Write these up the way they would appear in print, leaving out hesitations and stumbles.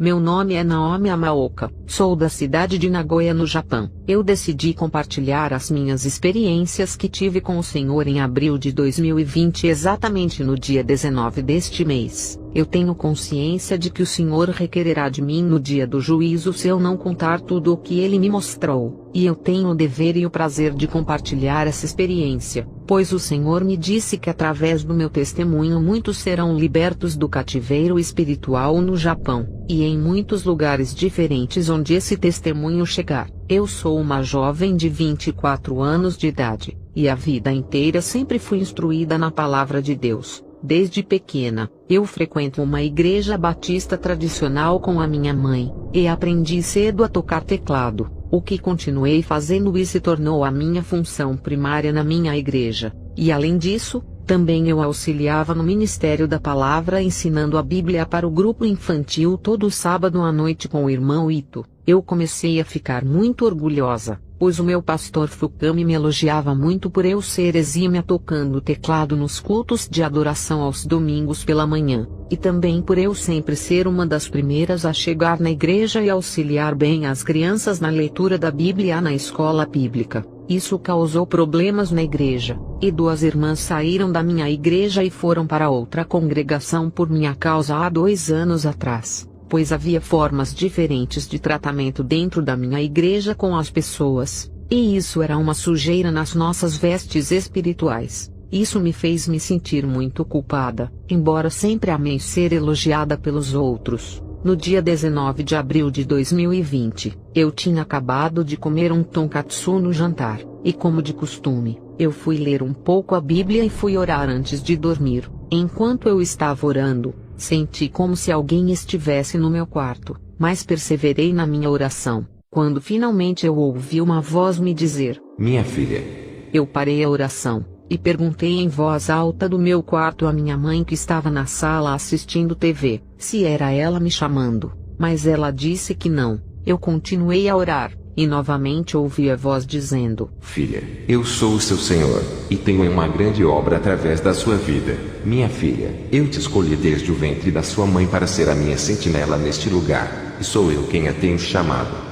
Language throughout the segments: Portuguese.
Meu nome é Naomi Amaoka, sou da cidade de Nagoya, no Japão. Eu decidi compartilhar as minhas experiências que tive com o Senhor em abril de 2020, exatamente no dia 19 deste mês. Eu tenho consciência de que o Senhor requererá de mim no dia do juízo se eu não contar tudo o que Ele me mostrou, e eu tenho o dever e o prazer de compartilhar essa experiência, pois o Senhor me disse que através do meu testemunho muitos serão libertos do cativeiro espiritual no Japão, e em muitos lugares diferentes onde esse testemunho chegar. Eu sou uma jovem de 24 anos de idade, e a vida inteira sempre fui instruída na palavra de Deus. Desde pequena, eu frequento uma igreja batista tradicional com a minha mãe, e aprendi cedo a tocar teclado, o que continuei fazendo e se tornou a minha função primária na minha igreja. E além disso, também eu auxiliava no ministério da palavra ensinando a Bíblia para o grupo infantil todo sábado à noite com o irmão Ito. Eu comecei a ficar muito orgulhosa, pois o meu pastor Fukami me elogiava muito por eu ser exímia tocando teclado nos cultos de adoração aos domingos pela manhã, e também por eu sempre ser uma das primeiras a chegar na igreja e auxiliar bem as crianças na leitura da Bíblia na escola bíblica. Isso causou problemas na igreja, e 2 irmãs saíram da minha igreja e foram para outra congregação por minha causa há 2 anos atrás. Pois havia formas diferentes de tratamento dentro da minha igreja com as pessoas, e isso era uma sujeira nas nossas vestes espirituais. Isso me fez me sentir muito culpada, embora sempre amei ser elogiada pelos outros. No dia 19 de abril de 2020, eu tinha acabado de comer um tonkatsu no jantar, e como de costume, eu fui ler um pouco a Bíblia e fui orar antes de dormir. Enquanto eu estava orando, senti como se alguém estivesse no meu quarto, mas perseverei na minha oração. Quando finalmente eu ouvi uma voz me dizer: "Minha filha." Eu parei a oração, e perguntei em voz alta do meu quarto à minha mãe que estava na sala assistindo TV, se era ela me chamando, mas ela disse que não. Eu continuei a orar, e novamente ouvi a voz dizendo: "Filha, eu sou o seu Senhor, e tenho uma grande obra através da sua vida. Minha filha, eu te escolhi desde o ventre da sua mãe para ser a minha sentinela neste lugar, e sou eu quem a tenho chamado."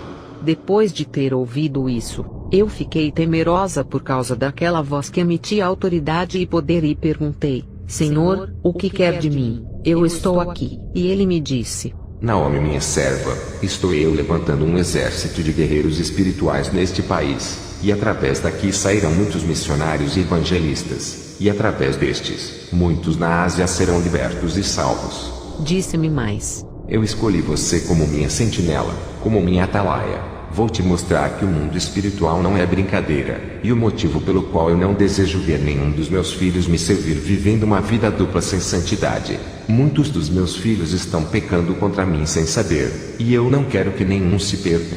Depois de ter ouvido isso, eu fiquei temerosa por causa daquela voz que emitia autoridade e poder e perguntei: "Senhor, o que quer de mim? Eu estou aqui." E ele me disse: "Naomi, minha serva, estou eu levantando um exército de guerreiros espirituais neste país, e através daqui sairão muitos missionários e evangelistas, e através destes, muitos na Ásia serão libertos e salvos." Disse-me mais: "Eu escolhi você como minha sentinela, como minha atalaia. Vou te mostrar que o mundo espiritual não é brincadeira, e o motivo pelo qual eu não desejo ver nenhum dos meus filhos me servir vivendo uma vida dupla sem santidade. Muitos dos meus filhos estão pecando contra mim sem saber, e eu não quero que nenhum se perca."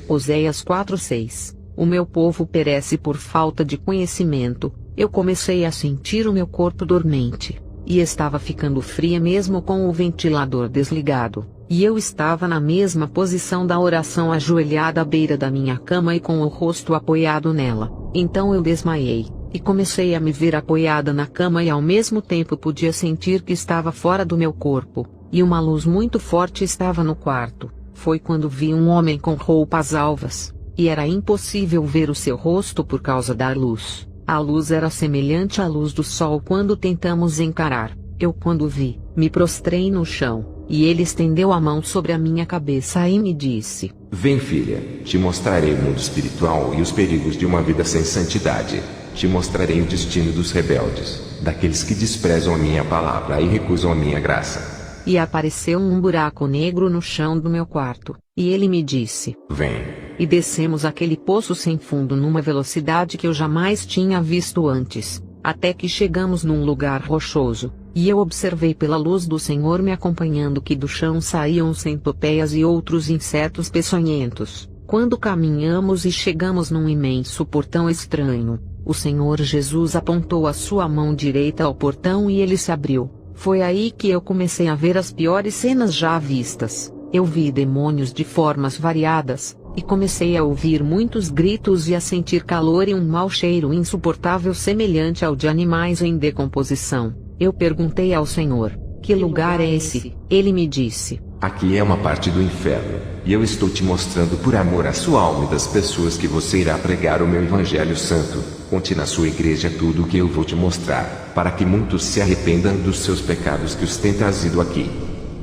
Oséias 4:6. O meu povo perece por falta de conhecimento. Eu comecei a sentir o meu corpo dormente, e estava ficando fria mesmo com o ventilador desligado. E eu estava na mesma posição da oração, ajoelhada à beira da minha cama e com o rosto apoiado nela. Então eu desmaiei, e comecei a me ver apoiada na cama e ao mesmo tempo podia sentir que estava fora do meu corpo, e uma luz muito forte estava no quarto. Foi quando vi um homem com roupas alvas, e era impossível ver o seu rosto por causa da luz. A luz era semelhante à luz do sol quando tentamos encarar. Eu, quando vi, me prostrei no chão, e ele estendeu a mão sobre a minha cabeça e me disse: "Vem, filha, te mostrarei o mundo espiritual e os perigos de uma vida sem santidade. Te mostrarei o destino dos rebeldes, daqueles que desprezam a minha palavra e recusam a minha graça." E apareceu um buraco negro no chão do meu quarto, e ele me disse: "Vem." E descemos aquele poço sem fundo numa velocidade que eu jamais tinha visto antes, até que chegamos num lugar rochoso, e eu observei pela luz do Senhor me acompanhando que do chão saíam centopeias e outros insetos peçonhentos. Quando caminhamos e chegamos num imenso portão estranho, o Senhor Jesus apontou a sua mão direita ao portão e ele se abriu. Foi aí que eu comecei a ver as piores cenas já vistas. Eu vi demônios de formas variadas, e comecei a ouvir muitos gritos e a sentir calor e um mau cheiro insuportável semelhante ao de animais em decomposição. Eu perguntei ao Senhor: Que lugar é esse? Ele me disse. Aqui é uma parte do inferno, e eu estou te mostrando por amor à sua alma e das pessoas que você irá pregar o meu evangelho santo. Conte na sua igreja tudo o que eu vou te mostrar, para que muitos se arrependam dos seus pecados que os têm trazido aqui.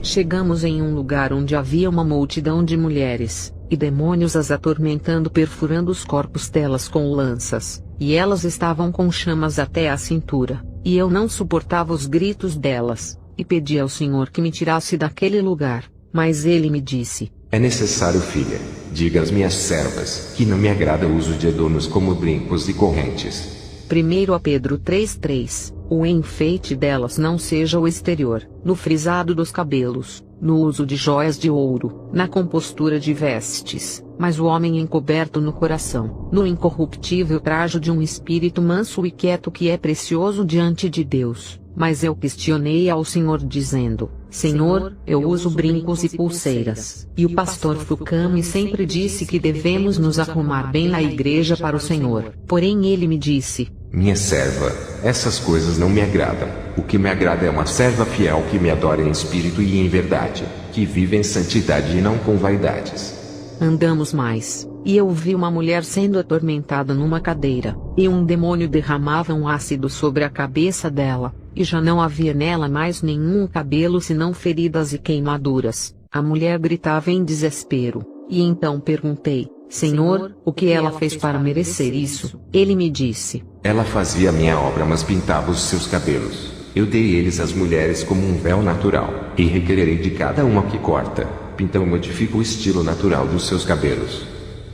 Chegamos em um lugar onde havia uma multidão de mulheres, e demônios as atormentando, perfurando os corpos delas com lanças, e elas estavam com chamas até a cintura, e eu não suportava os gritos delas, e pedi ao Senhor que me tirasse daquele lugar, mas ele me disse: é necessário, filha, diga às minhas servas, que não me agrada o uso de adornos como brincos e correntes. 1 Pedro 3:3, o enfeite delas não seja o exterior, no frisado dos cabelos, no uso de joias de ouro, na compostura de vestes, mas o homem encoberto no coração, no incorruptível trajo de um espírito manso e quieto que é precioso diante de Deus. Mas eu questionei ao Senhor dizendo: Senhor, eu uso brincos e pulseiras. E o pastor Fukami sempre disse que devemos nos arrumar bem na igreja para o Senhor. Porém ele me disse: minha serva, essas coisas não me agradam. O que me agrada é uma serva fiel que me adora em espírito e em verdade, que vive em santidade e não com vaidades. Andamos mais, e eu vi uma mulher sendo atormentada numa cadeira, e um demônio derramava um ácido sobre a cabeça dela, e já não havia nela mais nenhum cabelo senão feridas e queimaduras. A mulher gritava em desespero, e então perguntei: Senhor, o que ela fez para merecer isso? Ele me disse: ela fazia minha obra, mas pintava os seus cabelos. Eu dei eles às mulheres como um véu natural, e requererei de cada uma que corta, pinta ou modifica o estilo natural dos seus cabelos.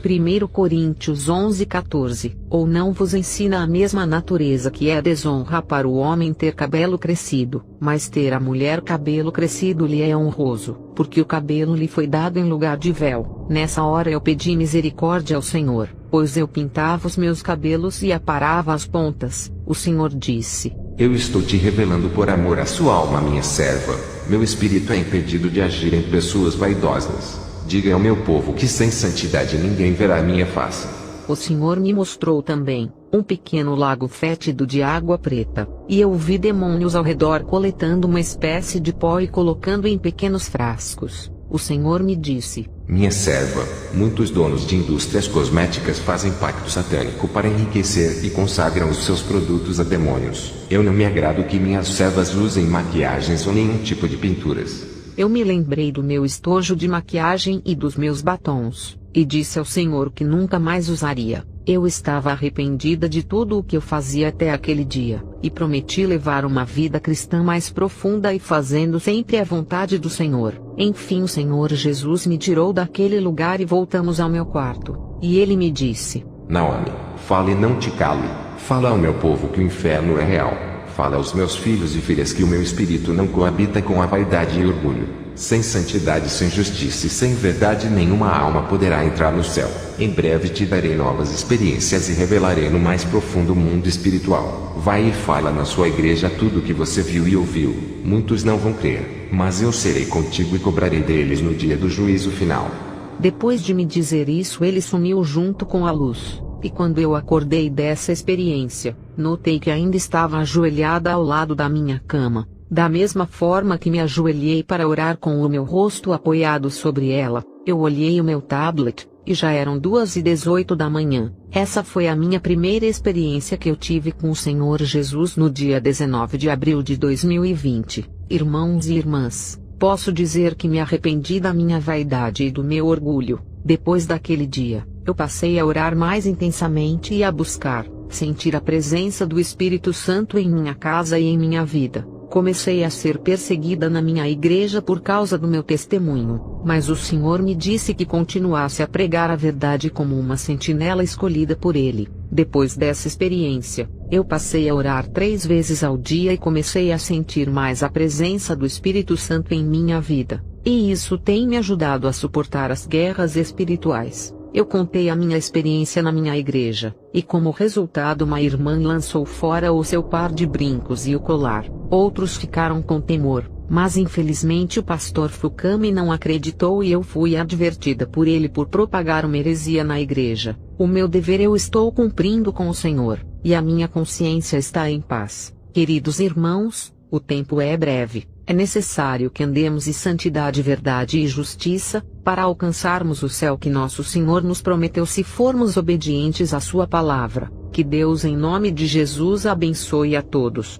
1 Coríntios 11:14, ou não vos ensina a mesma natureza que é desonra para o homem ter cabelo crescido, mas ter a mulher cabelo crescido lhe é honroso, porque o cabelo lhe foi dado em lugar de véu. Nessa hora eu pedi misericórdia ao Senhor, pois eu pintava os meus cabelos e aparava as pontas. O Senhor disse: eu estou te revelando por amor à sua alma, minha serva. Meu espírito é impedido de agir em pessoas vaidosas. Diga ao meu povo que sem santidade ninguém verá minha face. O Senhor me mostrou também um pequeno lago fétido de água preta, e eu vi demônios ao redor coletando uma espécie de pó e colocando em pequenos frascos. O Senhor me disse: minha serva, muitos donos de indústrias cosméticas fazem pacto satânico para enriquecer e consagram os seus produtos a demônios. Eu não me agrado que minhas servas usem maquiagens ou nenhum tipo de pinturas. Eu me lembrei do meu estojo de maquiagem e dos meus batons, e disse ao Senhor que nunca mais usaria. Eu estava arrependida de tudo o que eu fazia até aquele dia, e prometi levar uma vida cristã mais profunda e fazendo sempre a vontade do Senhor. Enfim, o Senhor Jesus me tirou daquele lugar e voltamos ao meu quarto, e ele me disse: Naomi, fale e não te cale. Fala ao meu povo que o inferno é real. Fala aos meus filhos e filhas que o meu espírito não coabita com a vaidade e orgulho. Sem santidade, sem justiça e sem verdade nenhuma alma poderá entrar no céu. Em breve te darei novas experiências e revelarei no mais profundo mundo espiritual. Vai e fala na sua igreja tudo o que você viu e ouviu. Muitos não vão crer, mas eu serei contigo e cobrarei deles no dia do juízo final. Depois de me dizer isso, ele sumiu junto com a luz. E quando eu acordei dessa experiência, notei que ainda estava ajoelhada ao lado da minha cama, da mesma forma que me ajoelhei para orar com o meu rosto apoiado sobre ela. Eu olhei o meu tablet, e já eram 2h18 da manhã. Essa foi a minha primeira experiência que eu tive com o Senhor Jesus no dia 19 de abril de 2020. Irmãos e irmãs, posso dizer que me arrependi da minha vaidade e do meu orgulho. Depois daquele dia, eu passei a orar mais intensamente e a buscar, sentir a presença do Espírito Santo em minha casa e em minha vida. Comecei a ser perseguida na minha igreja por causa do meu testemunho, mas o Senhor me disse que continuasse a pregar a verdade como uma sentinela escolhida por Ele. Depois dessa experiência, eu passei a orar 3 vezes ao dia e comecei a sentir mais a presença do Espírito Santo em minha vida, e isso tem me ajudado a suportar as guerras espirituais. Eu contei a minha experiência na minha igreja, e como resultado uma irmã lançou fora o seu par de brincos e o colar. Outros ficaram com temor, mas infelizmente o pastor Fukami não acreditou e eu fui advertida por ele por propagar uma heresia na igreja. O meu dever eu estou cumprindo com o Senhor, e a minha consciência está em paz. Queridos irmãos, o tempo é breve, É necessário que andemos em santidade, verdade e justiça, para alcançarmos o céu que nosso Senhor nos prometeu se formos obedientes à sua palavra. Que Deus, em nome de Jesus, abençoe a todos.